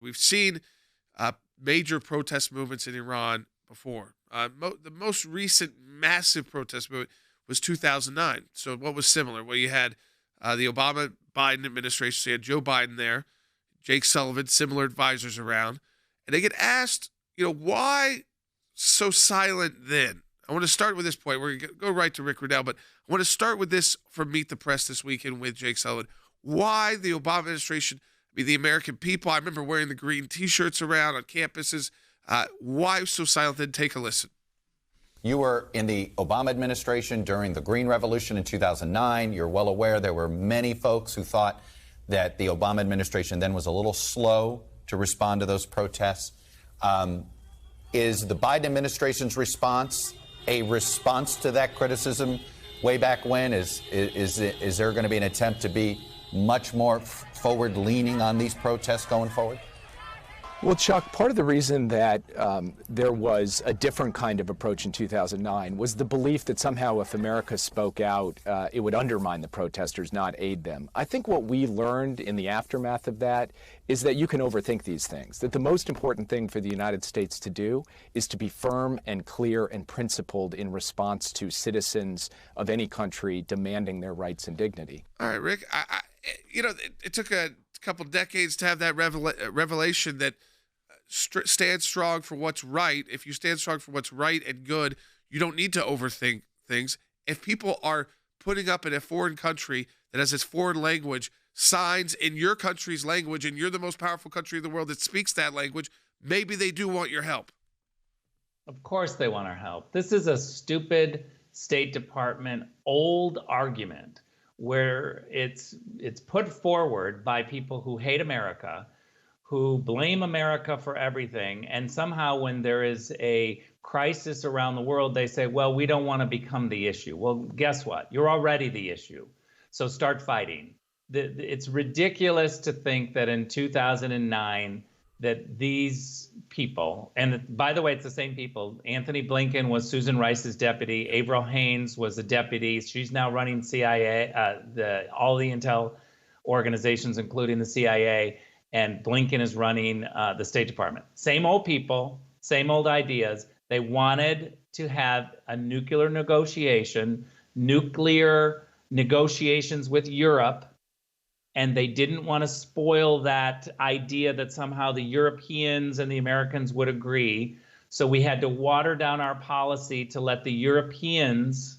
We've seen major protest movements in Iran before. The most recent massive protest movement was 2009. So what was similar? Well, you had the Obama-Biden administration. So you had Joe Biden there, Jake Sullivan, similar advisors around. And they get asked, why so silent then? I want to start with this point. We're going to go right to Rick Grenell, but I want to start with this from Meet the Press this weekend with Jake Sullivan. Why the Obama administration, the American people, I remember wearing the green T-shirts around on campuses. Why so silent then? Take a listen. You were in the Obama administration during the Green Revolution in 2009. You're well aware there were many folks who thought that the Obama administration then was a little slow to respond to those protests. Is the Biden administration's response a response to that criticism way back when? Is there going to be an attempt to be much more forward-leaning on these protests going forward? Well, Chuck, part of the reason that there was a different kind of approach in 2009 was the belief that somehow if America spoke out, it would undermine the protesters, not aid them. I think what we learned in the aftermath of that is that you can overthink these things, that the most important thing for the United States to do is to be firm and clear and principled in response to citizens of any country demanding their rights and dignity. All right, Rick, it took a couple decades to have that revelation that stand strong for what's right. If you stand strong for what's right and good, you don't need to overthink things. If people are putting up in a foreign country that has its foreign language signs in your country's language, and you're the most powerful country in the world that speaks that language, maybe they do want your help. Of course they want our help. This is a stupid State Department old argument where it's put forward by people who hate America, who blame America for everything, and somehow when there is a crisis around the world, they say, well, we don't want to become the issue. Well, guess what? You're already the issue. So start fighting. It's ridiculous to think that in 2009 that these people, and by the way, it's the same people. Anthony Blinken was Susan Rice's deputy. Avril Haines was a deputy. She's now running CIA, all the intel organizations, including the CIA. And Blinken is running the State Department. Same old people, same old ideas. They wanted to have a nuclear negotiations with Europe, and they didn't want to spoil that idea that somehow the Europeans and the Americans would agree. So we had to water down our policy to let the Europeans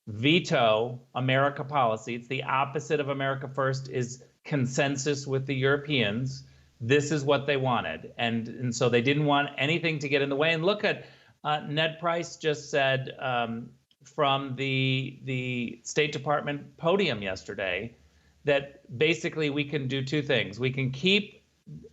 veto America policy. It's the opposite of America First, is consensus with the Europeans. This is what they wanted. And so they didn't want anything to get in the way. And look at Ned Price just said from the State Department podium yesterday that basically we can do two things. We can keep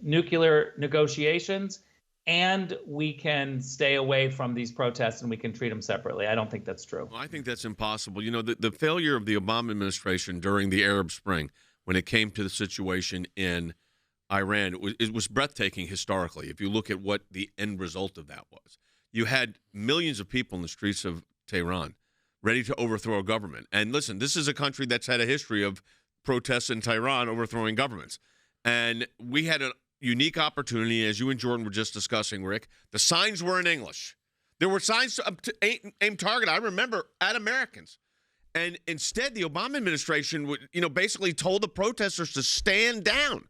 nuclear negotiations and we can stay away from these protests and we can treat them separately. I don't think that's true. Well, I think that's impossible. The failure of the Obama administration during the Arab Spring, when it came to the situation in Iran, it was breathtaking historically. If you look at what the end result of that was, you had millions of people in the streets of Tehran ready to overthrow a government. And listen, this is a country that's had a history of protests in Tehran overthrowing governments. And we had a unique opportunity, as you and Jordan were just discussing, Rick. The signs were in English. There were signs to aim target, I remember, at Americans. And instead, the Obama administration would, basically told the protesters to stand down.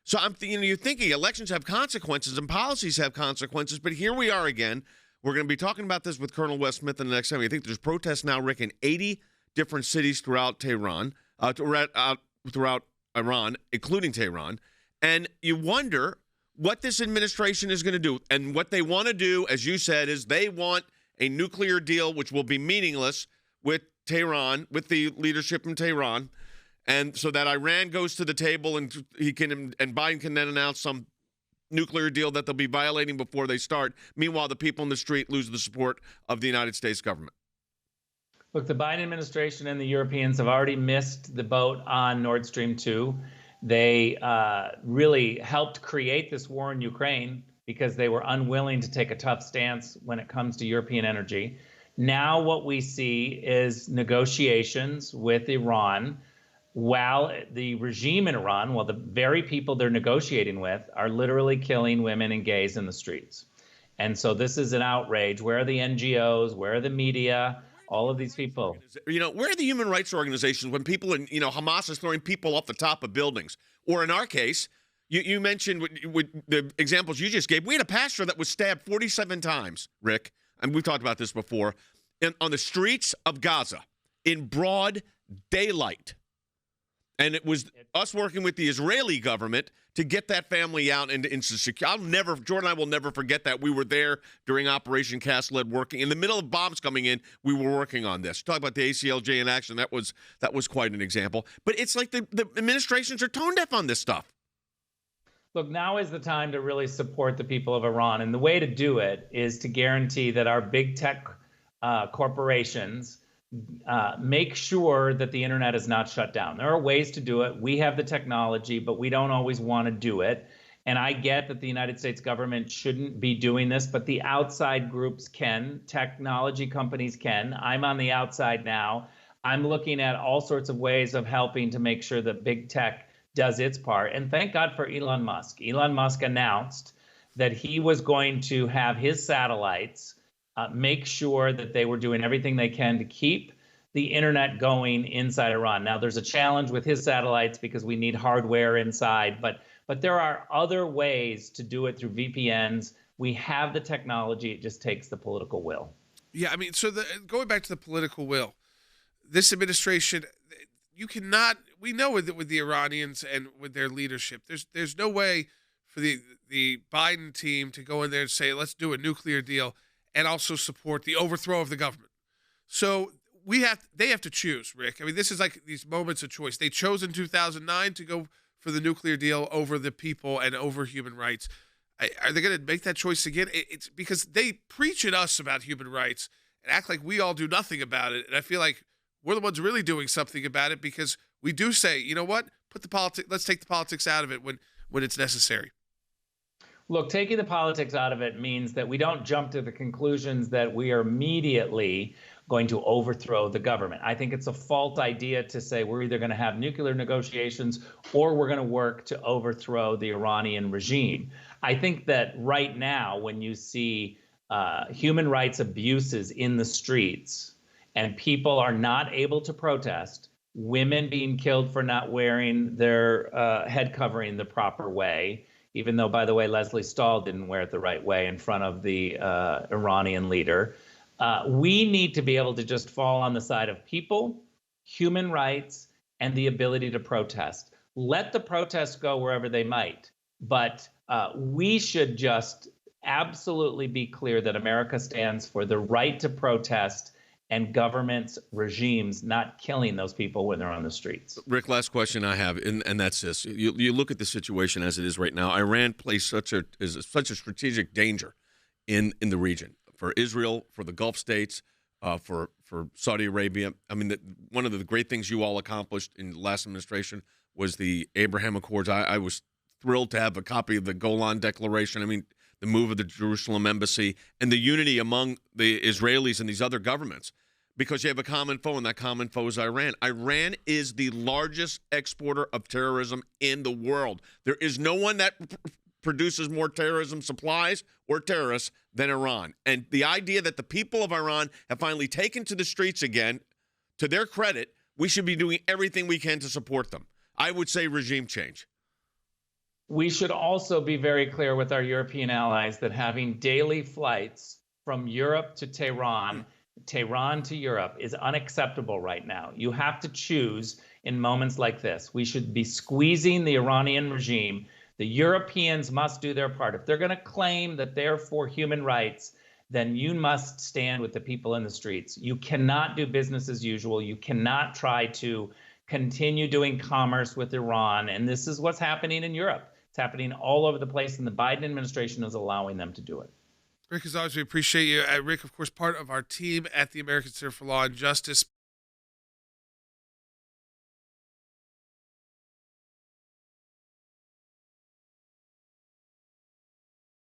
So you're thinking elections have consequences and policies have consequences, but here we are again. We're going to be talking about this with Colonel Wes Smith in the next time. I think there's protests now, Rick, in 80 different cities throughout Tehran, throughout Iran, including Tehran. And you wonder what this administration is going to do. And what they want to do, as you said, is they want a nuclear deal, which will be meaningless with Tehran, with the leadership in Tehran, and so that Iran goes to the table and Biden can then announce some nuclear deal that they'll be violating before they start. Meanwhile, the people in the street lose the support of the United States government. Look, the Biden administration and the Europeans have already missed the boat on Nord Stream 2. They really helped create this war in Ukraine because they were unwilling to take a tough stance when it comes to European energy. Now what we see is negotiations with Iran. while the regime in Iran, while the very people they're negotiating with are literally killing women and gays in the streets. And so this is an outrage. Where are the NGOs? Where are the media? All of these people. Where are the human rights organizations when people in, Hamas is throwing people off the top of buildings? Or in our case, you mentioned with the examples you just gave, we had a pastor that was stabbed 47 times, Rick, and we've talked about this before, on the streets of Gaza in broad daylight. And it was us working with the Israeli government to get that family out and into secure. Jordan and I will never forget that. We were there during Operation Cast Lead working. In the middle of bombs coming in, we were working on this. Talk about the ACLJ in action. That was quite an example. But it's like the administrations are tone deaf on this stuff. Look, now is the time to really support the people of Iran. And the way to do it is to guarantee that our big tech corporations make sure that the internet is not shut down. There are ways to do it. We have the technology, but we don't always want to do it. And I get that the United States government shouldn't be doing this, but the outside groups can. Technology companies can. I'm on the outside now. I'm looking at all sorts of ways of helping to make sure that big tech does its part. And thank God for Elon Musk. Elon Musk announced that he was going to have his satellites make sure that they were doing everything they can to keep the internet going inside Iran. Now, there's a challenge with his satellites because we need hardware inside, but there are other ways to do it through VPNs. We have the technology. It just takes the political will. Yeah, I mean, so going back to the political will, this administration, we know with the Iranians and with their leadership, there's no way for the Biden team to go in there and say, let's do a nuclear deal and also support the overthrow of the government. So they have to choose, Rick. I mean, this is like these moments of choice. They chose in 2009 to go for the nuclear deal over the people and over human rights. Are they going to make that choice again? It's because they preach at us about human rights and act like we all do nothing about it. And I feel like we're the ones really doing something about it because we do say, you know what, let's take the politics out of it when it's necessary. Look, taking the politics out of it means that we don't jump to the conclusions that we are immediately going to overthrow the government. I think it's a false idea to say we're either going to have nuclear negotiations or we're going to work to overthrow the Iranian regime. I think that right now, when you see human rights abuses in the streets and people are not able to protest, women being killed for not wearing their head covering the proper way, even though, by the way, Leslie Stahl didn't wear it the right way in front of the Iranian leader. We need to be able to just fall on the side of people, human rights, and the ability to protest. Let the protests go wherever they might. But we should just absolutely be clear that America stands for the right to protest and governments, regimes not killing those people when they're on the streets. Rick, last question I have, and that's this. You look at the situation as it is right now. Iran plays such a strategic danger in the region for Israel, for the Gulf states, for Saudi Arabia. I mean, one of the great things you all accomplished in the last administration was the Abraham Accords. I was thrilled to have a copy of the Golan Declaration. I mean, the move of the Jerusalem embassy, and the unity among the Israelis and these other governments, because you have a common foe, and that common foe is Iran. Iran is the largest exporter of terrorism in the world. There is no one that produces more terrorism supplies or terrorists than Iran. And the idea that the people of Iran have finally taken to the streets again, to their credit, we should be doing everything we can to support them. I would say regime change. We should also be very clear with our European allies that having daily flights from Europe to Tehran to Europe is unacceptable right now. You have to choose in moments like this. We should be squeezing the Iranian regime. The Europeans must do their part. If they're going to claim that they're for human rights, then you must stand with the people in the streets. You cannot do business as usual. You cannot try to continue doing commerce with Iran. And this is what's happening in Europe. It's happening all over the place, and the Biden administration is allowing them to do it. Rick, as always, we appreciate you. Rick, of course, part of our team at the American Center for Law and Justice.